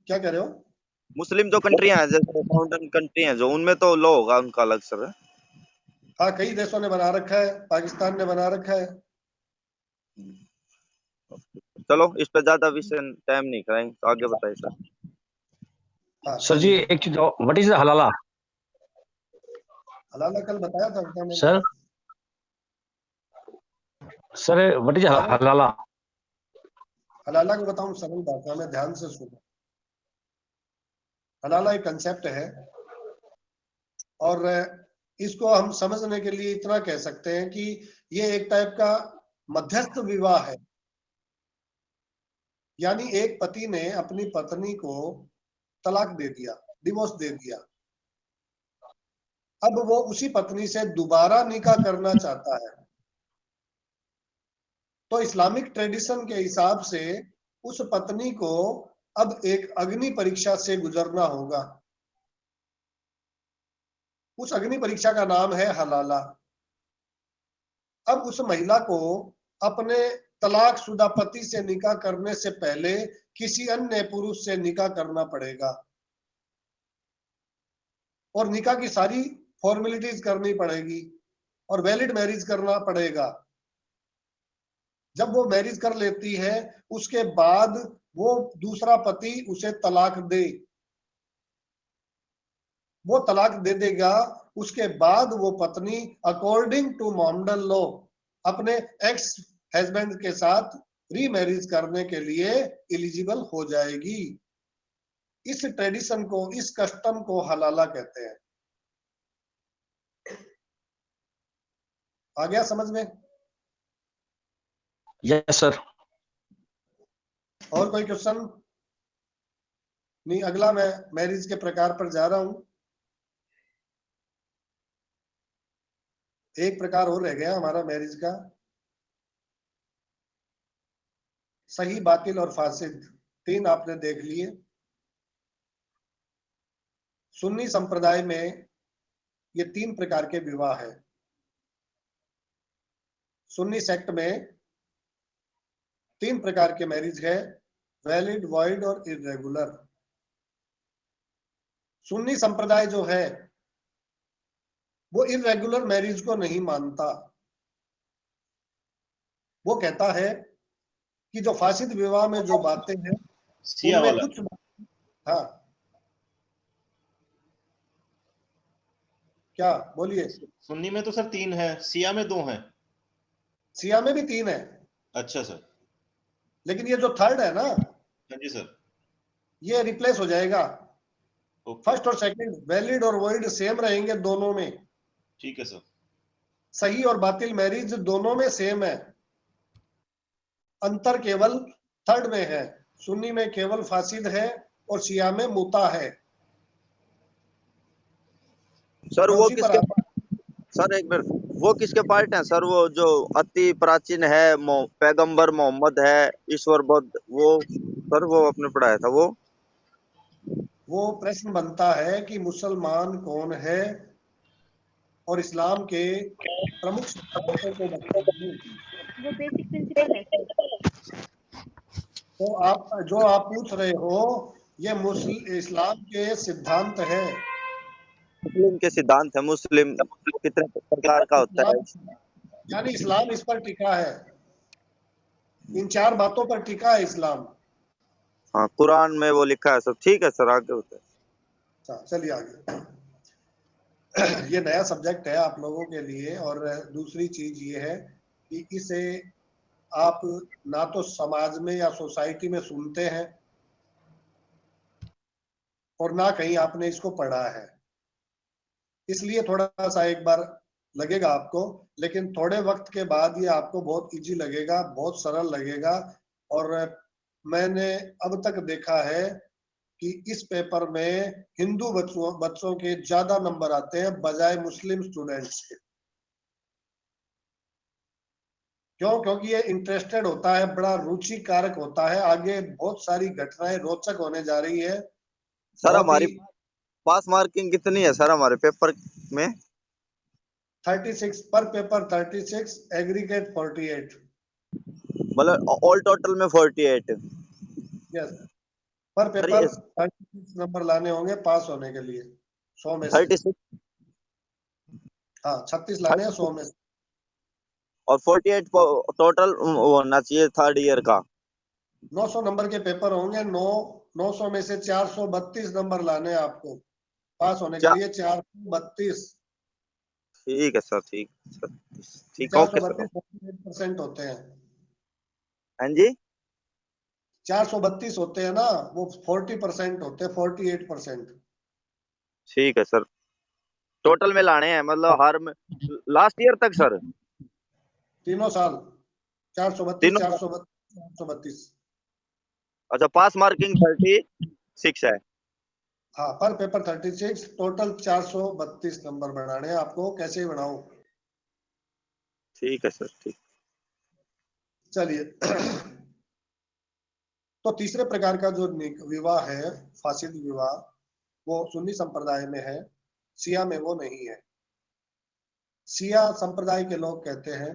क्या कह रहे हो? मुस्लिम जो कंट्री हैं, जैसे फाउंडन कंट्री हैं जो, उनमें तो लॉ होगा उनका अलग सर। हाँ, कई देशों ने बना रखा है, पाकिस्तान ने बना रखा है। चलो इस पे ज्यादा विषय टाइम नहीं कराएंगे, तो आगे बताइए सर। हाँ सर जी, चलिए। एक चीज, व्हाट इज हलाला? हलाला कल बताया था मैंने। Sir sir what is halala? हलाला को बताऊं सरल भाषा में, ध्यान से सुनो। हलाला एक कंसेप्ट है, और इसको हम समझने के लिए इतना कह सकते हैं कि ये एक टाइप का मध्यस्थ विवाह है। यानी एक पति ने अपनी पत्नी को तलाक दे दिया, डिवोर्स दे दिया। अब वो उसी पत्नी से दोबारा निकाह करना चाहता है, तो इस्लामिक ट्रेडिशन के हिसाब से उस पत्नी को अब एक अग्नि परीक्षा से गुजरना होगा। उस अग्नि परीक्षा का नाम है हलाला। अब उस महिला को अपने तलाकशुदा पति से निकाह करने से पहले किसी अन्य पुरुष से निकाह करना पड़ेगा, और निकाह की सारी फॉर्मेलिटीज करनी पड़ेगी, और वैलिड मैरिज करना पड़ेगा। जब वो मैरिज कर लेती है, उसके बाद वो दूसरा पति उसे तलाक दे, वो तलाक दे देगा, उसके बाद वो पत्नी अकॉर्डिंग टू मोहम्मदन लॉ अपने एक्स हस्बैंड के साथ रीमैरिज करने के लिए एलिजिबल हो जाएगी। इस ट्रेडिशन को, इस कस्टम को हलाला कहते हैं। आ गया समझ में? Yes sir. और कोई क्वेश्चन? नहीं, अगला मैं मैरिज के प्रकार पर जा रहा हूं। एक प्रकार और रह गया हमारा मैरिज का, सही, बातिल और फासिद। तीन आपने देख लिए। सुन्नी संप्रदाय में ये तीन प्रकार के विवाह है। सुन्नी सेक्ट में तीन प्रकार के मैरिज है, वैलिड, वॉइड और इरेगुलर। सुन्नी संप्रदाय जो है वो इरेगुलर मैरिज को नहीं मानता। वो कहता है कि जो फासिद विवाह में जो बातें हैं उनमें कुछ, हाँ क्या बोलिए? सुन्नी में तो सर 3 है, सिया में 2 हैं। सिया में भी 3 है। अच्छा सर। लेकिन ये जो थर्ड है ना, हाँ जी सर, ये रिप्लेस हो जाएगा। ओके, फर्स्ट और सेकंड, वैलिड और वॉइड सेम रहेंगे दोनों में। ठीक है सर। सही और बातिल मैरिज दोनों में सेम है, अंतर केवल थर्ड में है। सुन्नी में केवल फासिद है और शिया में मुता है। सर मैं वो उसी पर किसके, आता। सर एक मिनट, वो किसके पार्ट हैं सर? वो जो अति प्राचीन है, पैगंबर मोहम्मद है, ईश्वर बुद्ध, वो सर वो आपने पढ़ाया था वो प्रश्न बनता है कि मुसलमान कौन है, और इस्लाम के प्रमुख सिद्धांतों को बताइए। वो बेसिक प्रिंसिपल है सर। तो आप जो आप पूछ रहे हो, ये मुस्लिम इस्लाम के सिद्धांत है। मुस्लिम के सिद्धांत है। मुस्लिम कितने प्रकार का होता है? इस्लाम, यानी इस्लाम इस पर टिका है, इन 4 बातों पर टिका है इस्लाम। हाँ, कुरान में वो लिखा है सब। ठीक है सर, आगे होता है। चलिए आगे। ये नया सब्जेक्ट है आप लोगों के लिए, और दूसरी चीज ये है कि इसे आप ना तो समाज में या सोसाइटी में सुनते हैं, और ना कहीं आपने इसको पढ़ा है। इसलिए थोड़ा सा एक बार लगेगा आपको, लेकिन थोड़े वक्त के बाद ये आपको बहुत इजी लगेगा, बहुत सरल लगेगा। और मैंने अब तक देखा है कि इस पेपर में हिंदू बच्चों के ज्यादा नंबर आते हैं बजाय मुस्लिम स्टूडेंट्स के। क्यों? क्योंकि ये इंटरेस्टेड होता है, बड़ा रुचि कारक होता है। आगे बहुत सारी घटनाएं रोचक होने जा रही है। सर बहुत ही हमारी पास मार्किंग कितनी है सर हमारे पेपर में? 36 पर पेपर, 36, एग्रीगेट 48। मतलब ऑल टोटल में 48। यस, पर सर पेपर 36 नंबर लाने होंगे पास होने के लिए 100 में से। 36 हाँ 36 लाने हैं 100 में से। और 48 टोटल होना चाहिए थर्ड ईयर का। 900 नंबर के पेपर होंगे, 900 में से 432 नंबर लाने हैं आपको पास होने के लिए। 432 ठीक है सर, ठीक सर, ठीक, ओके सर। 432 होते हैं। हाँ जी, 432 होते हैं ना, वो 40% होते हैं, 48%। ठीक है सर। टोटल में लाने हैं मतलब हर लास्ट ईयर तक सर? तीनों साल 432 तीनों? 432 432। अच्छा, पास मार्किंग 36 है। हाँ पर पेपर 36, टोटल 432 नंबर बनाने हैं आपको, कैसे बनाऊं। ठीक है सर, ठीक। चलिए तो तीसरे प्रकार का जो विवाह है, फासिद विवाह, वो सुन्नी संप्रदाय में है, शिया में वो नहीं है। शिया संप्रदाय के लोग कहते हैं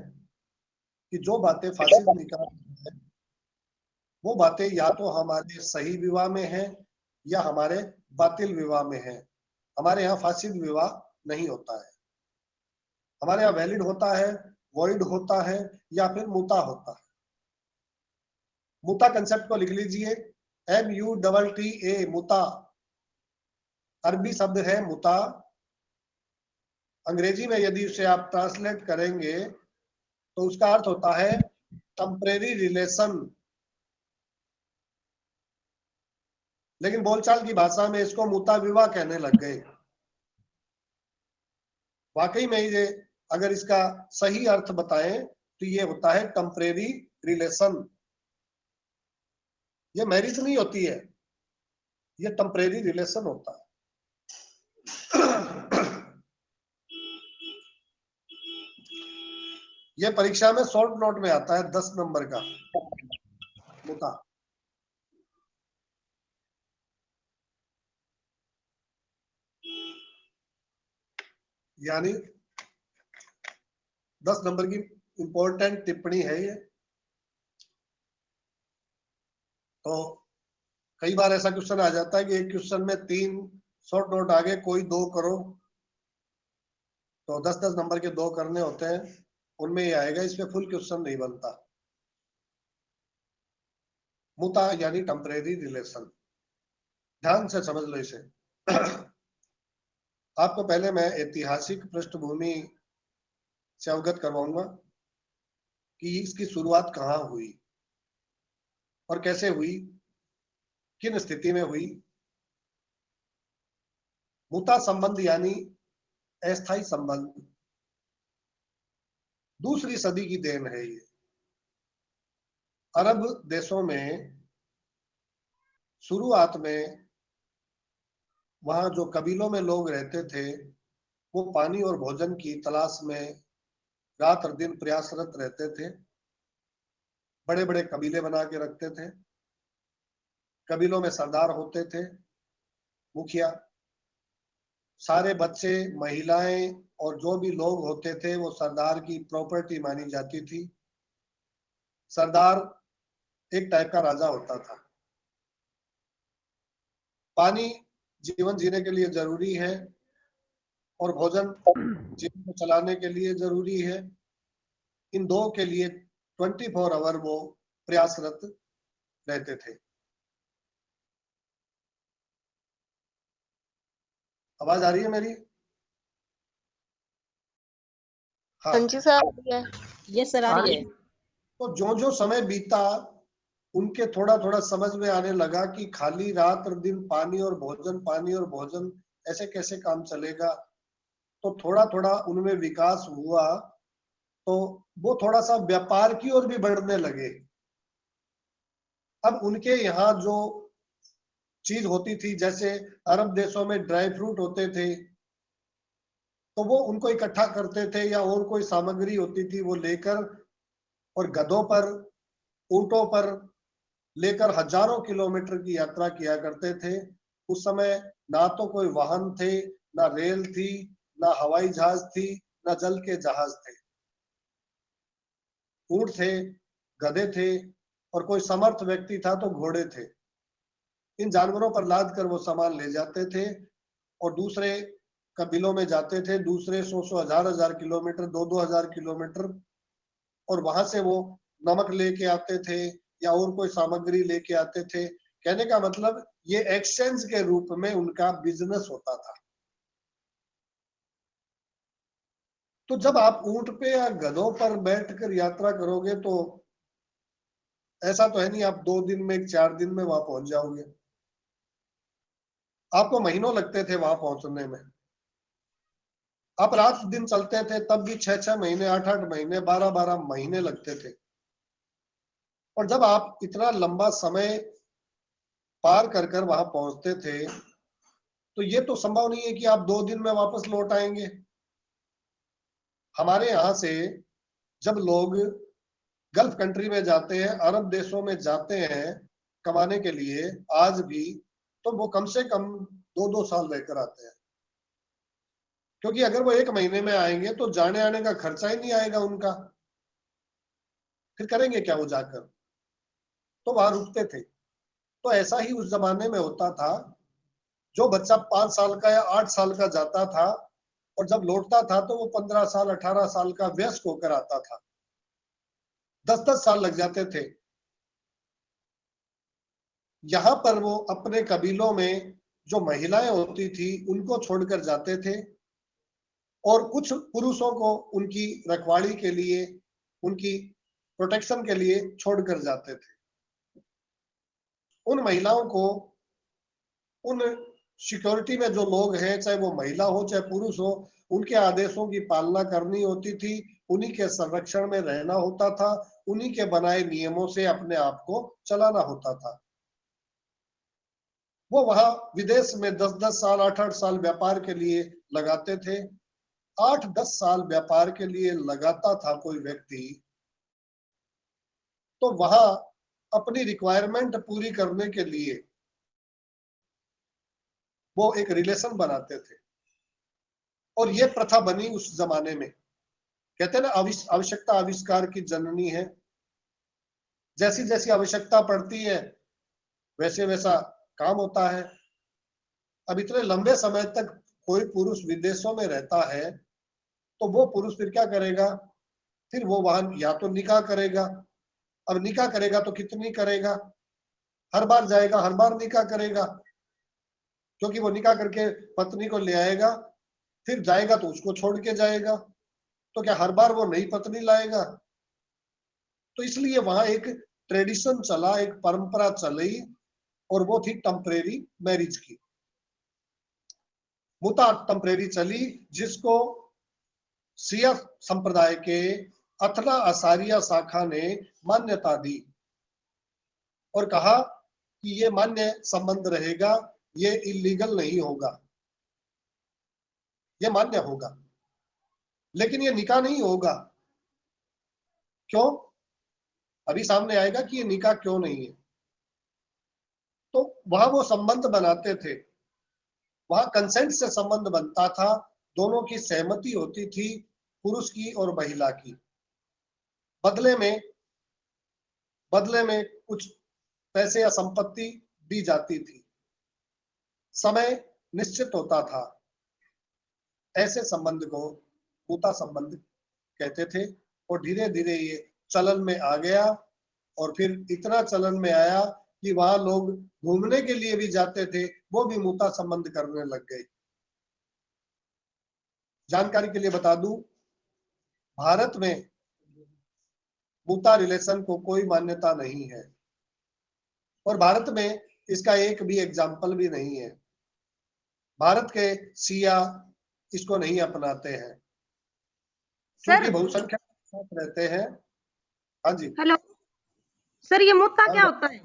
कि जो बातें फासिद निकाह है, वो बातें या तो हमारे सही विवाह में है या हमारे बातिल विवाह में है। हमारे यहाँ फासिद विवाह नहीं होता है, हमारे यहाँ वैलिड होता है, वॉइड होता है या फिर मुता होता है। मुता कंसेप्ट को लिख लीजिए, MUTTA, मुता अरबी शब्द है मुता। अंग्रेजी में यदि उसे आप ट्रांसलेट करेंगे तो उसका अर्थ होता है टेम्परेरी रिलेशन। लेकिन बोलचाल की भाषा में इसको मुता विवाह कहने लग गए। वाकई में ये अगर इसका सही अर्थ बताएं तो ये होता है टेम्परेरी रिलेशन। ये मैरिज नहीं होती है, ये टेम्परेरी रिलेशन होता है। ये परीक्षा में शॉर्ट नोट में आता है 10 नंबर का मुता। यानी 10 नंबर की इंपॉर्टेंट टिप्पणी है ये। तो कई बार ऐसा क्वेश्चन आ जाता है कि एक क्वेश्चन में 3 शॉर्ट नोट आ गए, कोई 2 करो, तो 10-10 नंबर के 2 करने होते हैं, उनमें ये आएगा, इसमें फुल क्वेश्चन नहीं बनता। मुता यानी टेम्परेरी रिलेशन, ध्यान से समझ लो इसे। आपको पहले मैं ऐतिहासिक पृष्ठभूमि से अवगत करवाऊंगा कि इसकी शुरुआत कहाँ हुई और कैसे हुई, किन स्थिति में हुई। मुता संबंध यानी अस्थायी संबंध, दूसरी सदी की देन है ये। अरब देशों में शुरुआत में वहां जो कबीलों में लोग रहते थे, वो पानी और भोजन की तलाश में रात और दिन प्रयासरत रहते थे। बड़े बड़े कबीले बना के रखते थे, कबीलों में सरदार होते थे, मुखिया। सारे बच्चे, महिलाएं और जो भी लोग होते थे वो सरदार की प्रॉपर्टी मानी जाती थी। सरदार एक टाइप का राजा होता था। पानी जीवन जीने के लिए जरूरी है और भोजन जीवन को चलाने के लिए जरूरी है। इन दो के लिए 24 आवर वो प्रयासरत रहते थे। आवाज आ रही है मेरी? हाँ जी सर। यस सर, आ रही है। तो जो जो समय बीता, उनके थोड़ा थोड़ा समझ में आने लगा कि खाली रात और दिन पानी और भोजन ऐसे कैसे काम चलेगा। तो थोड़ा थोड़ा उनमें विकास हुआ, तो वो थोड़ा सा व्यापार की ओर भी बढ़ने लगे। अब उनके यहाँ जो चीज होती थी, जैसे अरब देशों में ड्राई फ्रूट होते थे, तो वो उनको इकट्ठा करते थे, या और कोई सामग्री होती थी वो लेकर और गधों पर, ऊंटों पर लेकर हजारों किलोमीटर की यात्रा किया करते थे। उस समय ना तो कोई वाहन थे, ना रेल थी, ना हवाई जहाज थी, ना जल के जहाज थे। ऊंट थे, गधे थे, और कोई समर्थ व्यक्ति था तो घोड़े थे। इन जानवरों पर लाद कर वो सामान ले जाते थे और दूसरे कबीलों में जाते थे, दूसरे 100 हजार किलोमीटर, 2,000 किलोमीटर, और वहां से वो नमक लेके आते थे या और कोई सामग्री लेके आते थे। कहने का मतलब ये एक्सचेंज के रूप में उनका बिजनेस होता था। तो जब आप ऊंट पे या गधों पर बैठकर यात्रा करोगे तो ऐसा तो है नहीं आप 2 दिन में 4 दिन में वहां पहुंच जाओगे, आपको महीनों लगते थे वहां पहुंचने में। आप रात दिन चलते थे तब भी 6-6 महीने, 8-8 महीने, 12-12 महीने लगते थे। और जब आप इतना लंबा समय पार कर कर वहां पहुंचते थे तो ये तो संभव नहीं है कि आप 2 दिन में वापस लौट आएंगे। हमारे यहाँ से जब लोग गल्फ कंट्री में जाते हैं, अरब देशों में जाते हैं कमाने के लिए आज भी, तो वो कम से कम 2-2 साल रहकर आते हैं, क्योंकि अगर वो 1 महीने में आएंगे तो जाने आने का खर्चा ही नहीं आएगा उनका, फिर करेंगे क्या वो जाकर, तो वहां रुकते थे। तो ऐसा ही उस जमाने में होता था, जो बच्चा 5 साल का या 8 साल का जाता था और जब लौटता था तो वो 15 साल 18 साल का वयस्क होकर आता था, 10-10 साल लग जाते थे। यहाँ पर वो अपने कबीलों में जो महिलाएं होती थी उनको छोड़कर जाते थे और कुछ पुरुषों को उनकी रखवाली के लिए, उनकी प्रोटेक्शन के लिए छोड़कर जाते थे। उन महिलाओं को, उन सिक्योरिटी में जो लोग हैं, चाहे वो महिला हो चाहे पुरुष हो, उनके आदेशों की पालना करनी होती थी, उन्हीं के संरक्षण में रहना होता था, उन्हीं के बनाए नियमों से अपने आप को चलाना होता था। वो वहां विदेश में 10-10 साल 8-8 साल व्यापार के लिए लगाते थे। 8-10 साल व्यापार के लिए लगाता था कोई व्यक्ति, तो वहां अपनी रिक्वायरमेंट पूरी करने के लिए वो एक रिलेशन बनाते थे। और ये प्रथा बनी उस जमाने में। कहते हैं ना, आवश्यकता आविष्कार की जननी है। जैसी जैसी आवश्यकता पड़ती है वैसे वैसा काम होता है। अब इतने लंबे समय तक कोई पुरुष विदेशों में रहता है तो वो पुरुष फिर क्या करेगा, फिर वो वहां या तो निकाह करेगा। अब निकाह करेगा तो कितनी करेगा, हर बार जाएगा हर बार निकाह करेगा, क्योंकि वो निकाह करके पत्नी को ले आएगा, फिर जाएगा तो उसको छोड़ के जाएगा, तो क्या हर बार वो नई पत्नी लाएगा। तो इसलिए वहां एक ट्रेडिशन चला, एक परंपरा चली, और वो थी टेम्परेरी मैरिज की। मुता टेम्परेरी चली, जिसको सिया संप्रदाय के अथला असारिया शाखा ने मान्यता दी और कहा कि ये मान्य संबंध रहेगा, ये इलीगल नहीं होगा, ये मान्य होगा, लेकिन ये निकाह नहीं होगा। क्यों? अभी सामने आएगा कि ये निकाह क्यों नहीं है। तो वहां वो संबंध बनाते थे, वहां कंसेंट से संबंध बनता था, दोनों की सहमति होती थी, पुरुष की और महिला की। बदले में कुछ पैसे या संपत्ति दी जाती थी, समय निश्चित होता था। ऐसे संबंध को मुता संबंध कहते थे और धीरे धीरे ये चलन में आ गया और फिर इतना चलन में आया कि वहां लोग घूमने के लिए भी जाते थे, वो भी मुता संबंध करने लग गए। जानकारी के लिए बता दूं, भारत में मुता रिलेशन को कोई मान्यता नहीं है और भारत में इसका एक भी एग्जाम्पल भी नहीं है। भारत के सिया इसको नहीं अपनाते हैं क्योंकि बहुसंख्यक साथ रहते हैं। हाँ जी, हेलो सर, ये मुत्ता क्या हाँ, होता है?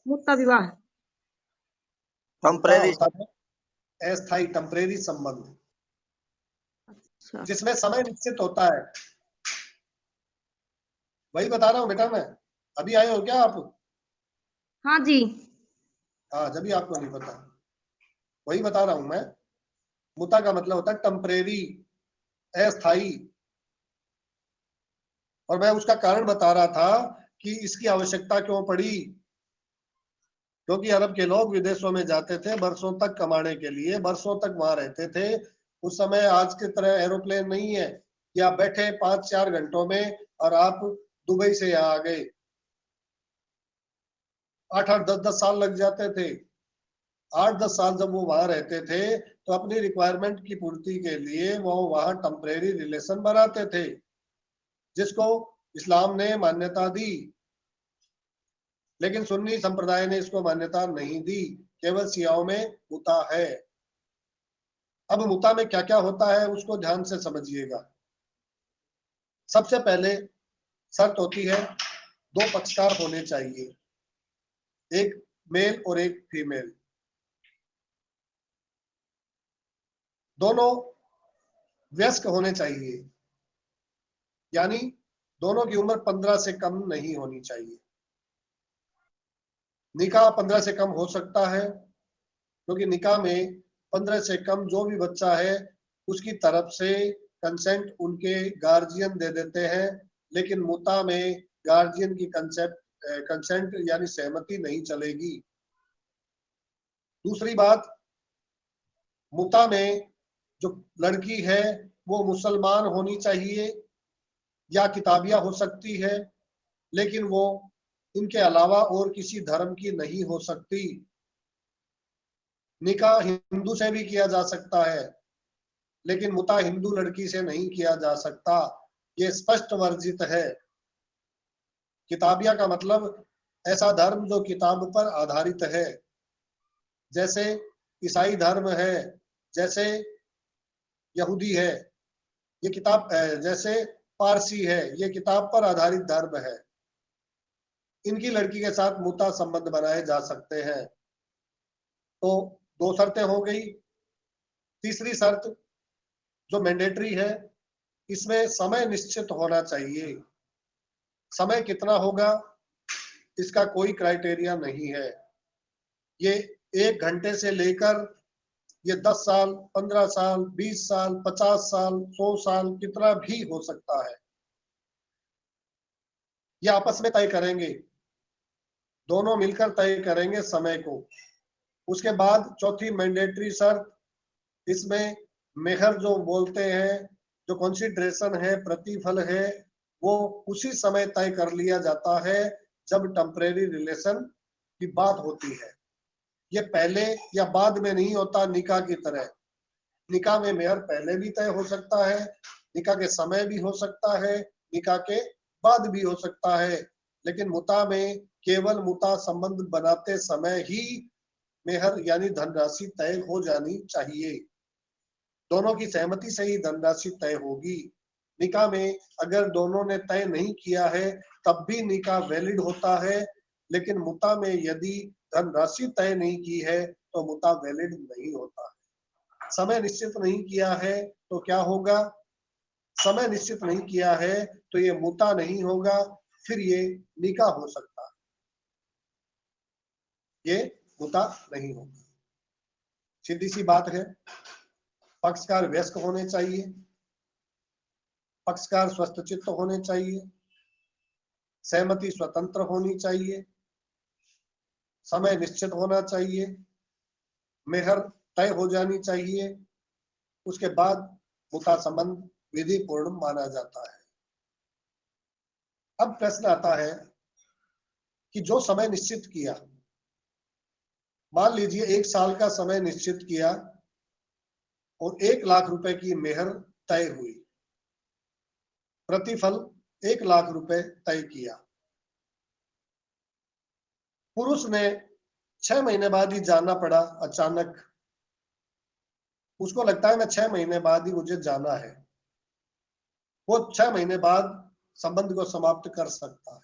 मुत्ता विवाह मुता टेम्परेरी होता है अस्थायी टेम्परेरी संबंध, अच्छा। जिसमें समय निश्चित होता है। वही बता रहा हूँ बेटा मैं। अभी आए हो क्या आप? हाँ जी। हाँ, जब भी आपको नहीं पता, वही बता रहा हूं मैं। मुता का मतलब होता है टेम्परेरी, अस्थायी। और मैं उसका कारण बता रहा था कि इसकी आवश्यकता क्यों पड़ी। क्योंकि अरब के लोग विदेशों में जाते थे बरसों तक कमाने के लिए, बरसों तक वहां रहते थे। उस समय आज की तरह एरोप्लेन नहीं है कि आप बैठे 5-4 घंटों में और आप दुबई से यहाँ आ गए। 8-8, 10-10 साल लग जाते थे। 8-10 साल जब वो वहां रहते थे तो अपनी रिक्वायरमेंट की पूर्ति के लिए वो वहां टेम्परेरी रिलेशन बनाते थे, जिसको इस्लाम ने मान्यता दी। लेकिन सुन्नी संप्रदाय ने इसको मान्यता नहीं दी, केवल शियाओं में मुता है। अब मुता में क्या क्या होता है उसको ध्यान से समझिएगा। सबसे पहले शर्त होती है 2 पक्षकार होने चाहिए, एक मेल और एक फीमेल। दोनों वयस्क होने चाहिए, यानी दोनों की उम्र 15 से कम नहीं होनी चाहिए। निकाह 15 से कम हो सकता है, क्योंकि निकाह में 15 से कम जो भी बच्चा है उसकी तरफ से कंसेंट उनके गार्जियन दे देते हैं, लेकिन मुता में गार्जियन की कंसेंट यानी सहमति नहीं चलेगी। दूसरी बात, मुता में जो लड़की है वो मुसलमान होनी चाहिए या किताबिया हो सकती है, लेकिन वो इनके अलावा और किसी धर्म की नहीं हो सकती। निकाह हिंदू से भी किया जा सकता है, लेकिन मुता हिंदू लड़की से नहीं किया जा सकता, ये स्पष्ट वर्जित है। किताबिया का मतलब ऐसा धर्म जो किताब पर आधारित है, जैसे ईसाई धर्म है, जैसे यहूदी है, ये किताब, जैसे पारसी है, ये किताब पर आधारित धर्म है। इनकी लड़की के साथ मुता संबंध बनाए जा सकते हैं। तो 2 शर्तें हो गई। तीसरी शर्त जो मैंडेटरी है, इसमें समय निश्चित होना चाहिए। समय कितना होगा इसका कोई क्राइटेरिया नहीं है। ये 1 घंटे से लेकर ये 10 साल, 15 साल, 20 साल, 50 साल, 100 साल, कितना भी हो सकता है। ये आपस में तय करेंगे, दोनों मिलकर तय करेंगे समय को। उसके बाद चौथी मैंडेटरी शर्त, इसमें मेहर जो बोलते हैं, जो कंसीडरेशन है, प्रतिफल है, वो उसी समय तय कर लिया जाता है जब टेम्परेरी रिलेशन की बात होती है। ये पहले या बाद में नहीं होता निकाह की तरह। निकाह में मेहर पहले भी तय हो सकता है, निकाह के समय भी हो सकता है, निकाह के बाद भी हो सकता है, लेकिन मुता में केवल मुता संबंध बनाते समय ही मेहर यानी धनराशि तय हो जानी चाहिए। दोनों की सहमति से ही धनराशि तय होगी। निकाह में अगर दोनों ने तय नहीं किया है तब भी निकाह वैलिड होता है, लेकिन मुता में यदि धनराशि तय नहीं की है तो मुता वैलिड नहीं होता है। समय निश्चित नहीं किया है तो क्या होगा? समय निश्चित नहीं किया है तो ये मुता नहीं होगा, फिर ये निकाह हो सकता है, ये मुता नहीं होगा। सीधी सी बात है। पक्षकार वयस्क होने चाहिए, पक्षकार स्वस्थ चित्त होने चाहिए, सहमति स्वतंत्र होनी चाहिए, समय निश्चित होना चाहिए, मेहर तय हो जानी चाहिए, उसके बाद मुता संबंध विधि पूर्ण माना जाता है। अब प्रश्न आता है कि जो समय निश्चित किया, मान लीजिए 1 साल का समय निश्चित किया और 1 लाख रुपए की मेहर तय हुई, प्रतिफल 1 लाख रुपए तय किया। पुरुष ने 6 महीने बाद ही जाना पड़ा अचानक, उसको लगता है मैं 6 महीने बाद ही मुझे जाना है, वो 6 महीने बाद संबंध को समाप्त कर सकता है।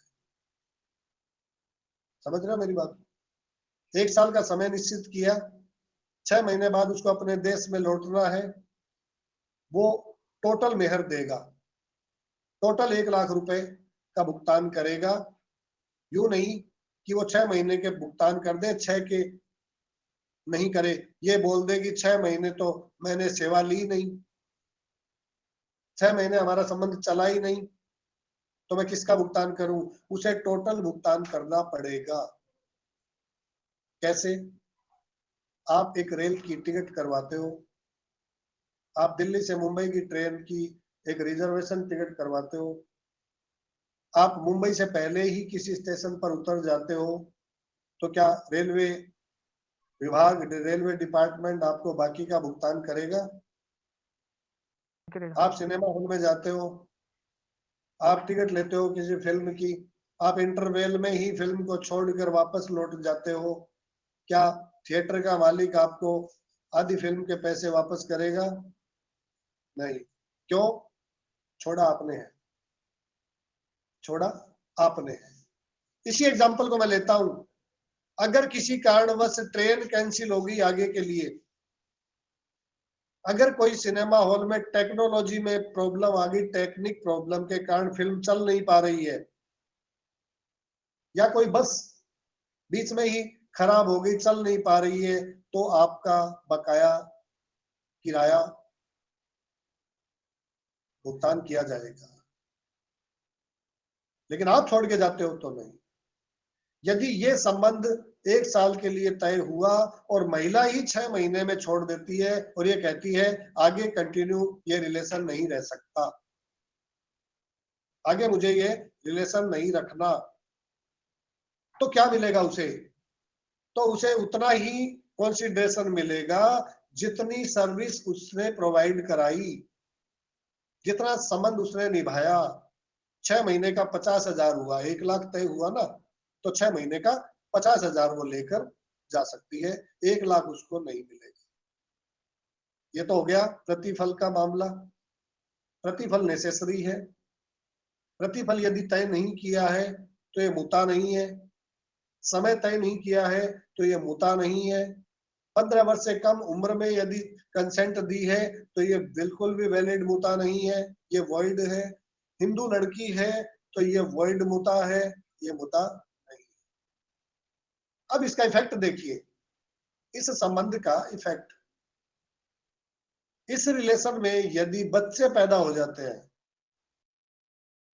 समझ रहे हो मेरी बात? 1 साल का समय निश्चित किया, 6 महीने बाद उसको अपने देश में लौटना है, वो टोटल मेहर देगा, टोटल 1 लाख रुपए का भुगतान करेगा। यूं नहीं कि वो 6 महीने के भुगतान कर दे, 6 के नहीं करे, ये बोल दे कि 6 महीने तो मैंने सेवा ली नहीं, 6 महीने हमारा संबंध चला ही नहीं, तो मैं किसका भुगतान करूं? उसे टोटल भुगतान करना पड़ेगा। कैसे? आप एक रेल की टिकट करवाते हो, आप दिल्ली से मुंबई की ट्रेन की एक रिजर्वेशन टिकट करवाते हो, आप मुंबई से पहले ही किसी स्टेशन पर उतर जाते हो, तो क्या रेलवे विभाग, रेलवे डिपार्टमेंट आपको बाकी का भुगतान करेगा? आप सिनेमा हॉल में जाते हो, आप टिकट लेते हो किसी फिल्म की, आप इंटरवेल में ही फिल्म को छोड़कर वापस लौट जाते हो, क्या थिएटर का मालिक आपको आधी फिल्म के पैसे वापस करेगा? नहीं। क्यों? छोड़ा आपने है, छोड़ा आपने है। इसी एग्जाम्पल को मैं लेता हूं, अगर किसी कारणवश ट्रेन कैंसिल होगी आगे के लिए, अगर कोई सिनेमा हॉल में टेक्नोलॉजी में प्रॉब्लम आ गई, टेक्निक प्रॉब्लम के कारण फिल्म चल नहीं पा रही है, या कोई बस बीच में ही खराब हो गई, चल नहीं पा रही है, तो आपका बकाया किराया भुगतान किया जाएगा। लेकिन आप छोड़ के जाते हो तो नहीं। यदि ये संबंध 1 साल के लिए तय हुआ और महिला ही 6 महीने में छोड़ देती है और ये कहती है आगे कंटिन्यू ये रिलेशन नहीं रह सकता, आगे मुझे ये रिलेशन नहीं रखना, तो क्या मिलेगा उसे? तो उसे उतना ही कंसिडरेशन मिलेगा जितनी सर्विस उसने प्रोवाइड कराई, जितना संबंध उसने निभाया। 6 महीने का 50,000 हुआ, 1 लाख तय हुआ ना, तो 6 महीने का 50,000 वो लेकर जा सकती है, 1 लाख उसको नहीं मिलेगा। ये तो हो गया प्रतिफल का मामला। प्रतिफल नेसेसरी है, प्रतिफल यदि तय नहीं किया है तो ये मुता नहीं है, समय तय नहीं किया है तो ये मुता नहीं है, 15 वर्ष से कम उम्र में यदि कंसेंट दी है तो ये बिल्कुल भी वैलिड मुता नहीं है, ये वॉइड है। हिंदू लड़की है तो ये वॉइड मुता है, ये मुता नहीं। अब इसका इफेक्ट देखिए, इस संबंध का इफेक्ट, इस रिलेशन में यदि बच्चे पैदा हो जाते हैं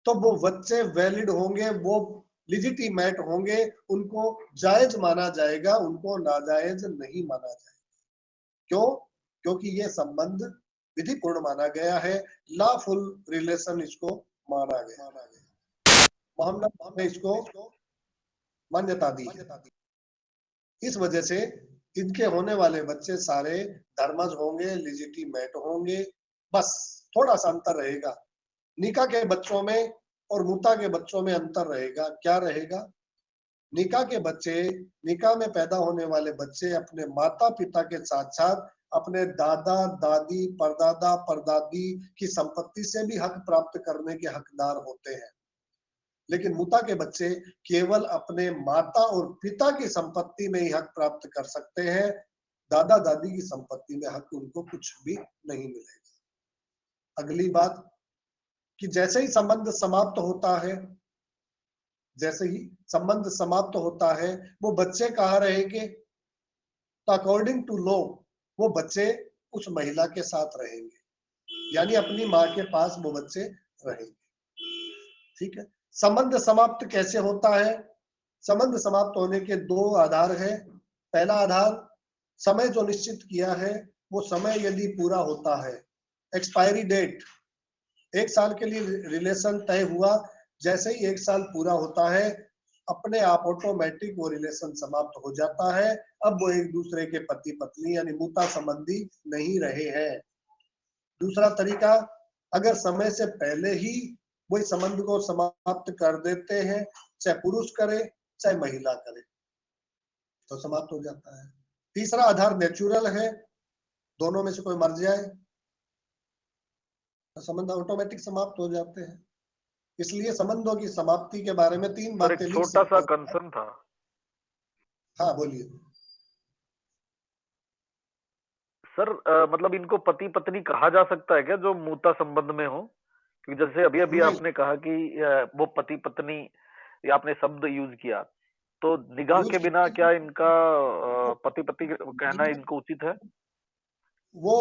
तो वो बच्चे वैलिड होंगे, वो लिजिटिमेट होंगे, उनको जायज माना जाएगा, उनको नाजायज नहीं माना जाएगा। क्यों? क्योंकि ये संबंध विधिपूर्ण माना गया है, लॉफुल रिलेशन इसको माना गया। मोहम्मद ने इसको मान्यता दी। इस वजह से इनके होने वाले बच्चे सारे धर्मज होंगे, लिजिटिमेट होंगे। बस थोड़ा सा अंतर रहेगा, निकाह के बच्चों में और मुता के बच्चों में अंतर रहेगा। क्या रहेगा? निकाह के बच्चे, निकाह में पैदा होने वाले बच्चे अपने माता पिता के साथ साथ अपने दादा दादी परदादा परदादी की संपत्ति से भी हक प्राप्त करने के हकदार होते हैं। लेकिन मुता के बच्चे केवल अपने माता और पिता की संपत्ति में ही हक प्राप्त कर सकते हैं, दादा दादी की संपत्ति में हक उनको कुछ भी नहीं मिलेगा। अगली बात कि जैसे ही संबंध समाप्त होता है, जैसे ही संबंध समाप्त होता है, वो बच्चे कहाँ रहेंगे? तो अकॉर्डिंग टू लॉ वो बच्चे उस महिला के साथ रहेंगे, यानी अपनी माँ के पास वो बच्चे रहेंगे। ठीक है। संबंध समाप्त कैसे होता है? संबंध समाप्त होने के 2 आधार है। पहला आधार, समय जो निश्चित किया है वो समय यदि पूरा होता है, एक्सपायरी डेट, 1 साल के लिए रिलेशन तय हुआ, जैसे ही 1 साल पूरा होता है अपने आप ऑटोमेटिक वो रिलेशन समाप्त हो जाता है। अब वो एक दूसरे के पति पत्नी यानी मुता संबंधी नहीं रहे हैं। दूसरा तरीका, अगर समय से पहले ही वो इस संबंध को समाप्त कर देते हैं, चाहे पुरुष करे चाहे महिला करे, तो समाप्त हो जाता है। तीसरा आधार नेचुरल है, दोनों में से कोई मर जाए तो संबंध ऑटोमेटिक समाप्त हो जाते हैं। इसलिए संबंधों की समाप्ति के बारे में 3 बातें लिख छोटा सा कंसर्न था। हाँ बोलिए सर, मतलब इनको पति पत्नी कहा जा सकता है क्या जो मुता संबंध में हो? क्योंकि जैसे अभी अभी आपने कहा कि वो पति पत्नी, आपने शब्द यूज किया, तो निगाह के बिना क्या इनका पति पत्नी कहना इनको उचित है? वो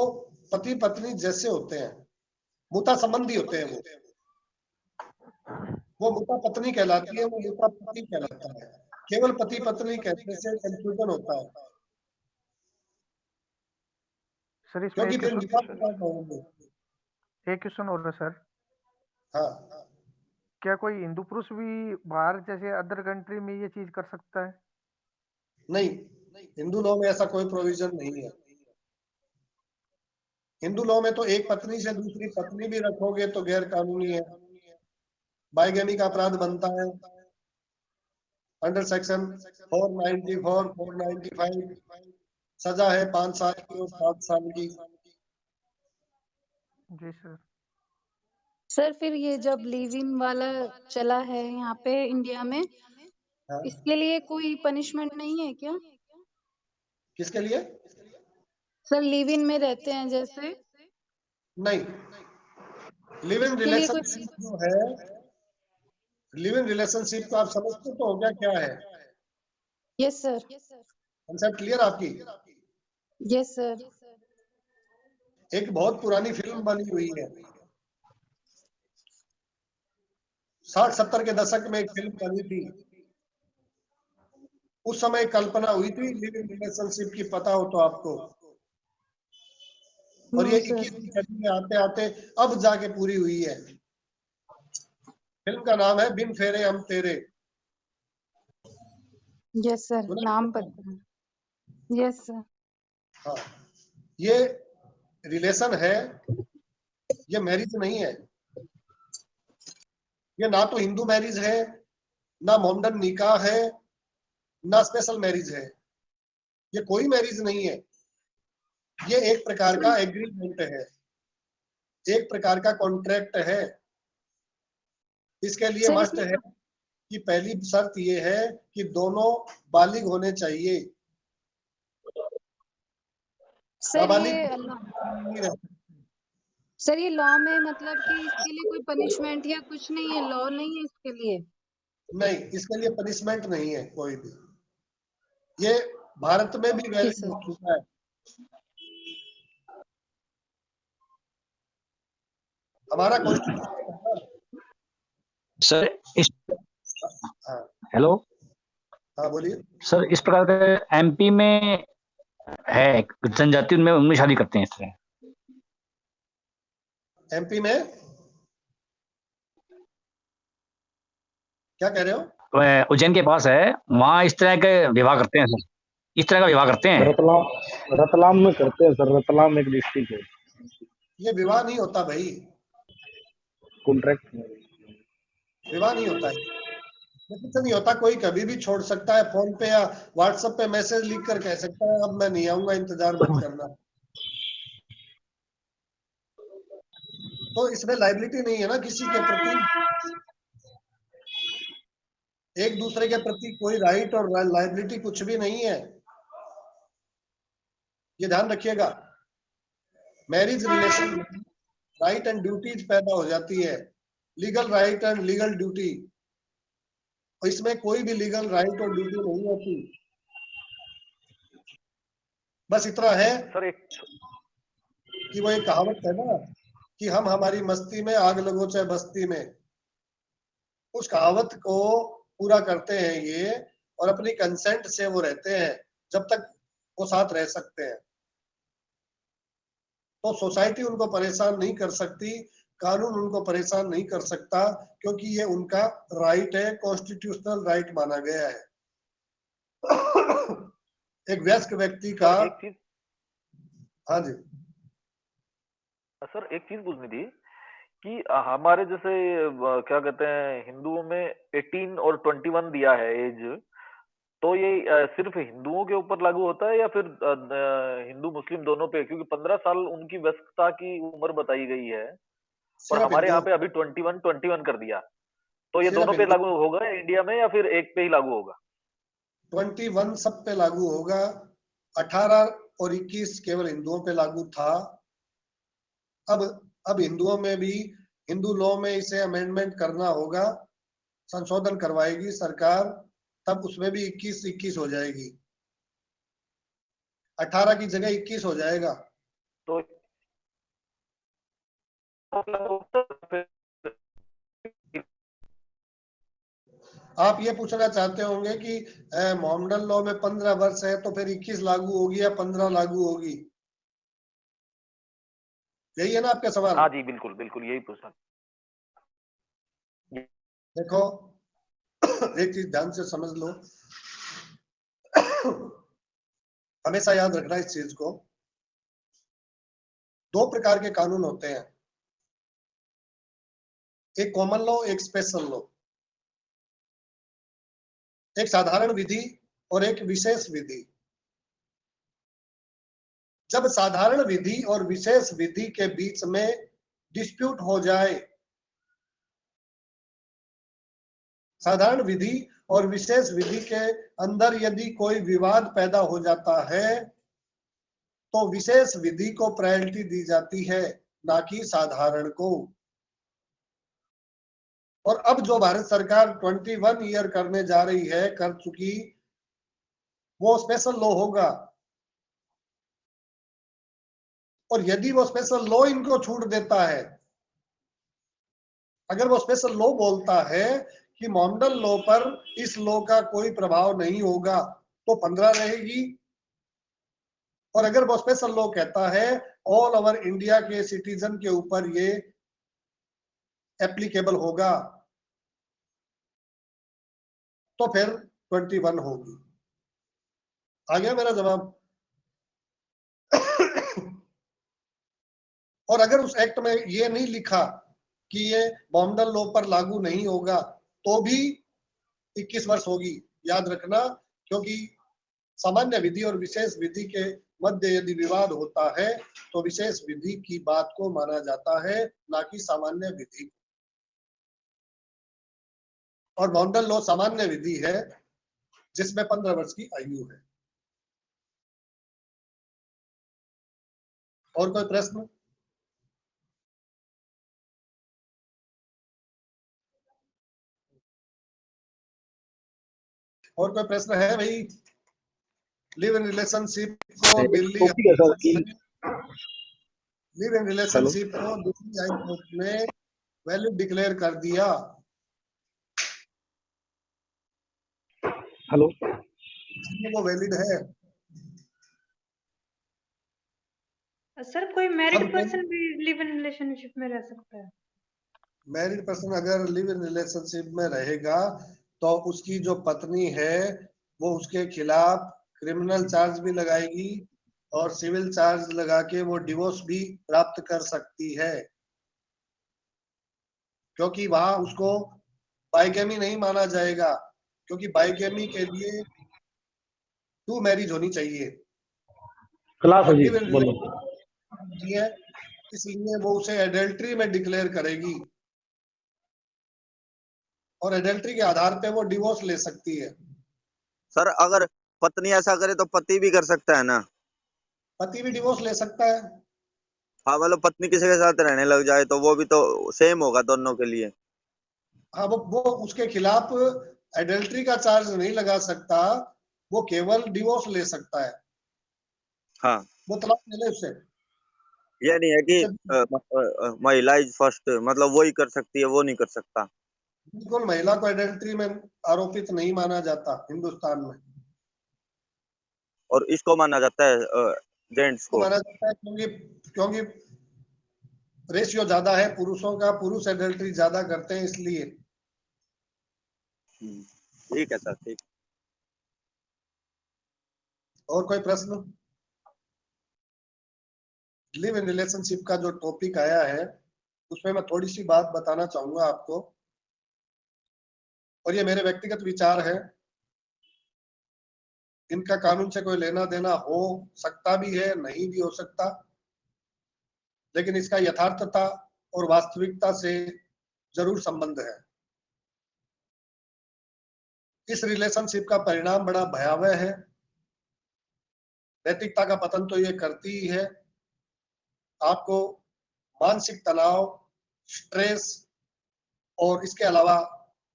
पति पत्नी जैसे होते हैं, मुता संबंधी होते हैं, वो मुता पत्नी कहलाती है, वो मुता पति कहलाता है। केवल पति पत्नी कहने से कंफ्यूजन होता है, सर इसमें क्योंकि एक फिर विवाह क्वेश्चन विवाद होंगे। और है सर, हाँ, क्या कोई हिंदू पुरुष भी बाहर जैसे अदर कंट्री में ये चीज कर सकता है? नहीं, हिंदू लॉ में ऐसा कोई प्रोविजन नहीं है। हिंदू लॉ में तो एक पत्नी से दूसरी पत्नी भी रखोगे तो गैर कानूनी है, बाइगेमी का अपराध बनता है अंडर सेक्शन 494, 495, सजा है 5 साल की और 7 साल की। जी सर। सर फिर ये जब लिव इन वाला चला है यहाँ पे इंडिया में, हाँ, इसके लिए कोई पनिशमेंट नहीं है क्या? किसके लिए? सर लिव इन में रहते हैं जैसे, नहीं, लिव इन इसके लिए कोई रिलेशनशिप जो है, लिव इन रिलेशनशिप को आप समझते तो हो गया क्या है? यस सर, कंसेप्ट क्लियर आपकी? Yes sir. एक बहुत पुरानी फिल्म बनी हुई है, 60-70 के दशक में एक फिल्म बनी थी, उस समय कल्पना हुई थी लिव इन रिलेशनशिप की, पता हो तो आपको। और ये नो सर। 21वीं सदी में आते आते अब जाके पूरी हुई है। फिल्म का नाम है बिन फेरे हम तेरे। यस सर, सुना नाम है? पता है। Yes sir. हाँ, ये रिलेशन है, ये मैरिज नहीं है। ये ना तो हिंदू मैरिज है, ना मोमडन निकाह है, ना स्पेशल मैरिज है। ये कोई मैरिज नहीं है, ये एक प्रकार का एग्रीमेंट है, एक प्रकार का कॉन्ट्रैक्ट है। इसके लिए सर मस्ट इसमें है कि पहली शर्त ये है कि दोनों बालिग होने चाहिए। सर नाबालिग ये नहीं रह सकते। सर ये लॉ में मतलब कि इसके लिए कोई पनिशमेंट या कुछ नहीं है, लॉ नहीं है इसके लिए? नहीं, इसके लिए पनिशमेंट नहीं है कोई भी। ये भारत में भी ओके वैलिड सर। हो चुका है। हमारा कॉन्स्टिट्यूशन। सर इस हाँ, हेलो हाँ बोलिए। सर, इस प्रकार के एमपी में है जनजाति, उनमें उनमें शादी करते हैं इस तरह। एमपी में क्या कह रहे हो? उज्जैन के पास है, वहाँ इस तरह के विवाह करते हैं सर, इस तरह का विवाह करते हैं। रतलाम में करते हैं सर, रतलाम एक डिस्ट्रिक्ट है। ये विवाह नहीं होता भाई, कॉन्ट्रैक्ट विवाह नहीं होता है। ये कुछ नहीं होता, कोई कभी भी छोड़ सकता है, फोन पे या व्हाट्सएप पे मैसेज लिख कर कह सकता है अब मैं नहीं आऊंगा, इंतजार मत करना। तो इसमें लाइबिलिटी नहीं है ना किसी के प्रति, एक दूसरे के प्रति कोई राइट और लाइबिलिटी कुछ भी नहीं है, ये ध्यान रखिएगा। मैरिज रिलेशन में राइट एंड ड्यूटीज पैदा हो जाती है, legal right and legal duty. और इसमें कोई भी लीगल राइट और ड्यूटी नहीं होती। बस इतना है सर एक कि वो एक कहावत है ना कि हम हमारी मस्ती में आग लगो चाहे बस्ती में, उस कहावत को पूरा करते हैं ये, और अपनी कंसेंट से वो रहते हैं जब तक वो साथ रह सकते हैं। तो सोसाइटी उनको परेशान नहीं कर सकती, कानून उनको परेशान नहीं कर सकता, क्योंकि ये उनका राइट है, कॉन्स्टिट्यूशनल राइट माना गया है। एक वयस्क व्यक्ति का। एक चीज हाँ जी सर, एक चीज पूछनी थी कि हमारे जैसे क्या कहते हैं, हिंदुओं में 18 और 21 दिया है एज, तो ये सिर्फ हिंदुओं के ऊपर लागू होता है या फिर हिंदू मुस्लिम दोनों पे? क्योंकि 15 साल उनकी वयस्कता की उम्र बताई गई है, और सिर्फ हमारे हिंदू, यहाँ पे अभी 21 कर दिया, तो ये सिर्फ दोनों पे हिंदू। लागू होगा इंडिया में या फिर एक पे ही लागू होगा? 21 सब पे लागू होगा, 18 और 21 केवल हिंदुओं पे लागू था। अब हिंदुओं में भी, हिंदू लॉ में इसे अमेंडमेंट करना होगा, संशोधन करवाएगी सरकार, तब उसमें भी 21 हो जाएगी, 18 की जगह 21 हो जाएगा। तो आप ये पूछना चाहते होंगे कि मोहम्मडन लॉ में 15 वर्ष है तो फिर 21 लागू होगी या 15 लागू होगी, यही है ना आपका सवाल? हाँ जी, बिल्कुल बिल्कुल यही पूछा। देखो एक चीज ध्यान से समझ लो, हमेशा याद रखना इस चीज को, 2 प्रकार के कानून होते हैं, एक कॉमन लॉ, एक स्पेशल लॉ, एक साधारण विधि और एक विशेष विधि। जब साधारण विधि और विशेष विधि के बीच में डिस्प्यूट हो जाए, साधारण विधि और विशेष विधि के अंदर यदि कोई विवाद पैदा हो जाता है तो विशेष विधि को प्रायोरिटी दी जाती है, ना कि साधारण को। और अब जो भारत सरकार 21 ईयर करने जा रही है, कर चुकी, वो स्पेशल लॉ होगा। और यदि वो स्पेशल लॉ इनको छूट देता है, अगर वो स्पेशल लॉ बोलता है कि मोहम्मडन लॉ पर इस लॉ का कोई प्रभाव नहीं होगा, तो 15 रहेगी। और अगर वो स्पेशल लॉ कहता है ऑल ओवर इंडिया के सिटीजन के ऊपर ये एप्लीकेबल होगा, तो फिर 21 होगी। आ गया मेरा जवाब? और अगर उस एक्ट में ये नहीं लिखा कि ये मोहम्मडन लॉ पर लागू नहीं होगा, तो भी 21 वर्ष होगी, याद रखना। क्योंकि सामान्य विधि और विशेष विधि के मध्य यदि विवाद होता है तो विशेष विधि की बात को माना जाता है, ना कि सामान्य विधि। और मोहम्मडन लॉ सामान्य विधि है जिसमें 15 वर्ष की आयु है। और कोई प्रश्न? और कोई प्रश्न है भाई? लिव इन रिलेशनशिप को दिल्ली लिव इन रिलेशनशिप को दिल्ली हाई कोर्ट ने वैलिड डिक्लेयर कर दिया। हेलो, वो वैलिड है। सर कोई मैरिड पर्सन भी लिव इन रिलेशनशिप में रह सकता है? मैरिड पर्सन अगर लिव इन रिलेशनशिप में रहेगा तो उसकी जो पत्नी है वो उसके खिलाफ क्रिमिनल चार्ज भी लगाएगी और सिविल चार्ज लगा के वो डिवोर्स भी प्राप्त कर सकती है, क्योंकि वहां उसको बाइगेमी नहीं माना जाएगा, क्योंकि बाइगेमी के लिए 2 मैरिज होनी चाहिए। इसलिए वो उसे एडल्ट्री में डिक्लेयर करेगी और एडल्ट्री के आधार पे वो डिवोर्स ले सकती है। सर अगर पत्नी ऐसा करे तो पति भी कर सकता है ना? पति भी डिवोर्स ले सकता है। हाँ, मतलब पत्नी किसी के साथ रहने लग जाए तो वो भी तो सेम होगा दोनों के लिए। हाँ, वो उसके खिलाफ एडल्ट्री का चार्ज नहीं लगा सकता, वो केवल डिवोर्स ले सकता है। हाँ, वो तलाक ले ले उससे। ये नहीं है कि महिला इज फर्स्ट, मतलब वो ही कर सकती है, वो नहीं कर सकता। बिल्कुल, महिला को एडल्ट्री में आरोपित नहीं माना जाता हिंदुस्तान में। और इसको माना जाता है जेंट्स को माना जाता है क्योंकि रेशियो ज्यादा है पुरुषों का, पुरुष एडल्ट्री ज्यादा करते हैं इसलिए। ठीक है सर, ठीक। और कोई प्रश्न? लिव इन रिलेशनशिप का जो टॉपिक आया है उसमें मैं थोड़ी सी बात बताना चाहूंगा आपको, और ये मेरे व्यक्तिगत विचार है। इनका कानून से कोई लेना देना हो सकता भी है, नहीं भी हो सकता, लेकिन इसका यथार्थता और वास्तविकता से जरूर संबंध है। इस रिलेशनशिप का परिणाम बड़ा भयावह है। नैतिकता का पतन तो ये करती ही है। आपको मानसिक तनाव, स्ट्रेस और इसके अलावा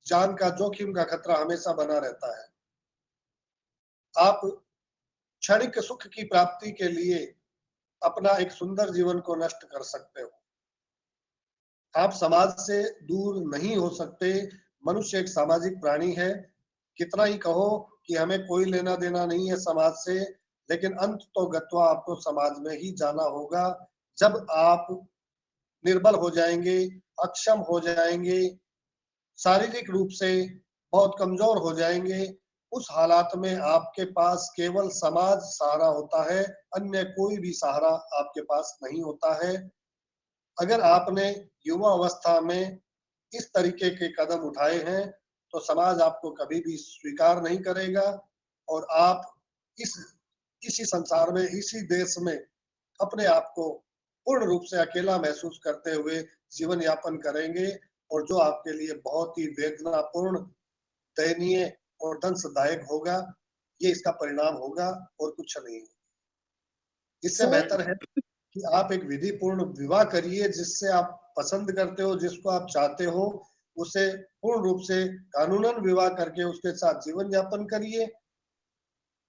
जान का जोखिम का खतरा हमेशा बना रहता है। आप क्षणिक सुख की प्राप्ति के लिए अपना एक सुंदर जीवन को नष्ट कर सकते हो। आप समाज से दूर नहीं हो सकते मनुष्य एक सामाजिक प्राणी है। कितना ही कहो कि हमें कोई लेना देना नहीं है समाज से, लेकिन अंत तो गत्वा आपको समाज में ही जाना होगा। जब आप निर्बल हो जाएंगे, अक्षम हो जाएंगे, शारीरिक रूप से बहुत कमजोर हो जाएंगे, उस हालात में आपके पास केवल समाज सहारा होता है, अन्य कोई भी सहारा आपके पास नहीं होता है। अगर आपने युवा अवस्था में इस तरीके के कदम उठाए हैं तो समाज आपको कभी भी स्वीकार नहीं करेगा और आप इसी संसार में, इसी देश में अपने आप को पूर्ण रूप से अकेला महसूस करते हुए जीवन यापन करेंगे और जो आपके लिए बहुत ही वेदनापूर्ण, दयनीय और दंशदायक होगा। ये इसका परिणाम होगा और कुछ नहीं। इससे बेहतर है कि आप एक विधि पूर्ण विवाह करिए, जिससे आप पसंद करते हो, जिसको आप चाहते हो, उसे पूर्ण रूप से कानूनन विवाह करके उसके साथ जीवन यापन करिए।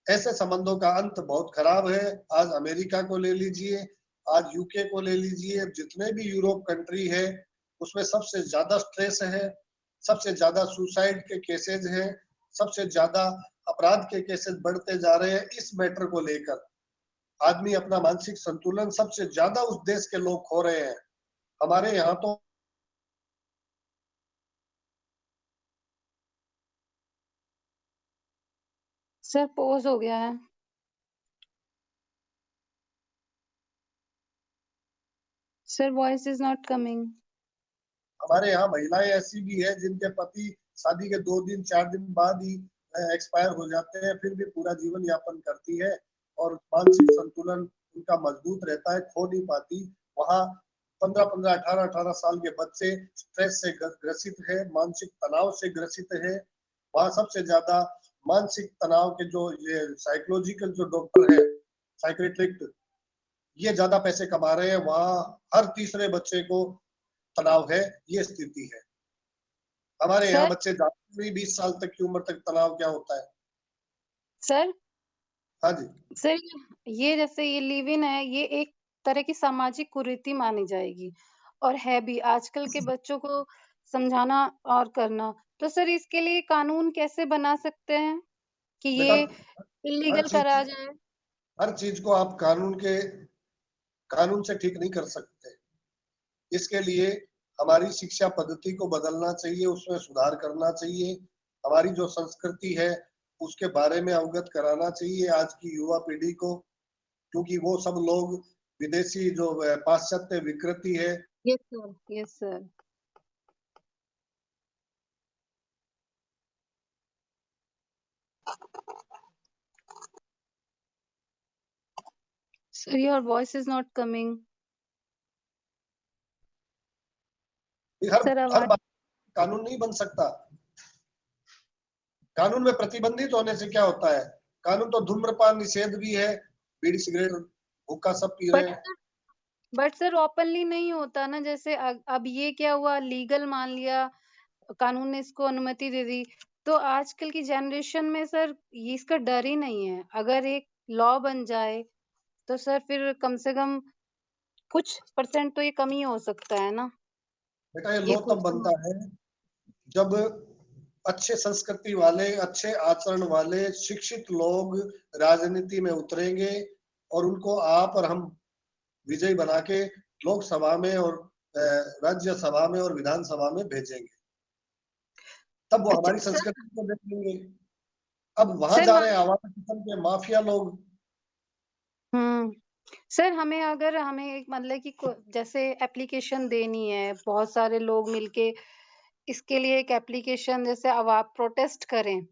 ऐसे संबंधों का अंत बहुत खराब है। आज अमेरिका को ले लीजिए, आज यूके को ले लीजिए, जितने भी यूरोप कंट्री है उसमें सबसे ज्यादा स्ट्रेस है, सबसे ज्यादा सुसाइड के केसेस हैं, सबसे ज्यादा अपराध के केसेस बढ़ते जा रहे हैं। इस मैटर को लेकर आदमी अपना मानसिक संतुलन सबसे ज्यादा उस देश के लोग खो रहे हैं। हमारे यहाँ तो सर पॉज हो गया है। Sir voice is not coming. हमारे यहाँ महिलाएं ऐसी भी है जिनके पति शादी के 2 दिन 4 दिन बाद ही एक्सपायर हो जाते हैं, फिर भी पूरा जीवन यापन करती है और मानसिक संतुलन उनका मजबूत रहता है, खो नहीं पाती। वहाँ 15-15, 18-18 साल के बच्चे स्ट्रेस से ग्रसित है, मानसिक तनाव से ग्रसित है। वहाँ सबसे ज्यादा मानसिक तनाव के जो ये साइकोलॉजिकल जो डॉक्टर है, साइकेट्रिस्ट, ये ज्यादा पैसे कमा रहे हैं। वहाँ हर तीसरे बच्चे को तनाव है, ये स्थिति है। हमारे यहाँ बच्चे जानते नहीं 20 साल तक की उम्र तक तनाव क्या होता है। सर हाँ जी सर, ये जैसे ये लिव इन है, ये एक तरह की सामाजिक कुरीति मानी जाएगी और है भी आजकल के बच्चों को समझाना और करना। तो सर इसके लिए कानून कैसे बना सकते हैं कि ये इलीगल करा जाए? हर चीज को आप कानून से ठीक नहीं कर सकते। इसके लिए हमारी शिक्षा पद्धति को बदलना चाहिए, उसमें सुधार करना चाहिए। हमारी जो संस्कृति है उसके बारे में अवगत कराना चाहिए आज की युवा पीढ़ी को, क्योंकि वो सब लोग विदेशी जो पाश्चात्य विकृति है। Yes sir, yes sir. Sir, your voice is not coming. हर बात कानून नहीं बन सकता। कानून में प्रतिबंधित होने से क्या होता है? कानून तो धूम्रपान निषेध भी है, बीड़ी सिगरेट हुक्का सब पी रहे हैं। बट सर ओपनली नहीं होता ना, जैसे अब ये क्या हुआ, लीगल मान लिया, कानून ने इसको अनुमति दे दी, तो आजकल की जनरेशन में सर ये इसका डर ही नहीं है। अगर एक लॉ बन जाए तो सर फिर कम से कम कुछ % तो ये कमी हो सकता है ना। बेटा ये लॉ तब बनता है जब अच्छे संस्कृति वाले, अच्छे आचरण वाले, शिक्षित लोग राजनीति में उतरेंगे और उनको आप और हम विजयी बना के लोकसभा में और राज्यसभा में और विधानसभा में भेजेंगे, तब वो हमारी संस्कृति को देखेंगे। अब वहां जा रहे हैं आवारा किस्म के माफिया लोग। सर हमें एक मतलब कि जैसे एप्लीकेशन देनी है, बहुत सारे लोग मिलके इसके लिए एक एप्लीकेशन, जैसे अब आप प्रोटेस्ट करें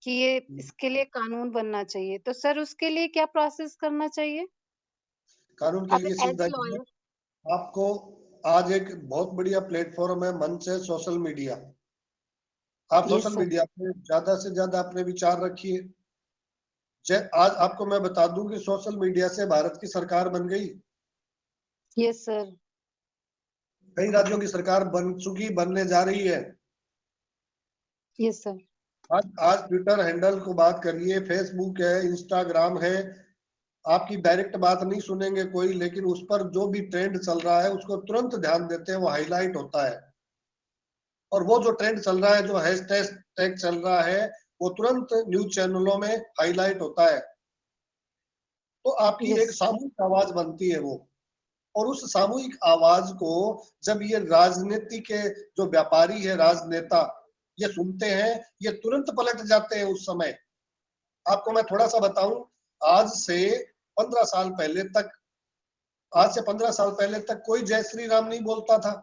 कि ये इसके लिए कानून बनना चाहिए, तो सर उसके लिए क्या प्रोसेस करना चाहिए? कानून के लिए सीधा आपको आज एक बहुत बढ़िया प्लेटफॉर्म है, मंच है, सोशल मीडिया। आप सोशल मीडिया पे ज्यादा से ज्यादा अपने विचार रखिए। आज आपको मैं बता दूं कि सोशल मीडिया से भारत की सरकार बन गई। Yes sir. कई राज्यों की सरकार बन चुकी, बनने जा रही है। Yes sir. आज ट्विटर हैंडल को बात करिए, फेसबुक है, इंस्टाग्राम है, आपकी डायरेक्ट बात नहीं सुनेंगे कोई, लेकिन उस पर जो भी ट्रेंड चल रहा है उसको तुरंत ध्यान देते हैं, वो हाईलाइट होता है और वो जो ट्रेंड चल रहा है, जो हैशटैग चल रहा है, वो तुरंत न्यूज चैनलों में हाईलाइट होता है। तो आपकी एक सामूहिक आवाज बनती है वो, और उस सामूहिक आवाज को जब ये राजनीति के जो व्यापारी है, राजनेता, ये सुनते हैं, ये तुरंत पलट जाते हैं उस समय। आपको मैं थोड़ा सा बताऊं, आज से 15 साल पहले तक कोई जय श्री राम नहीं बोलता था।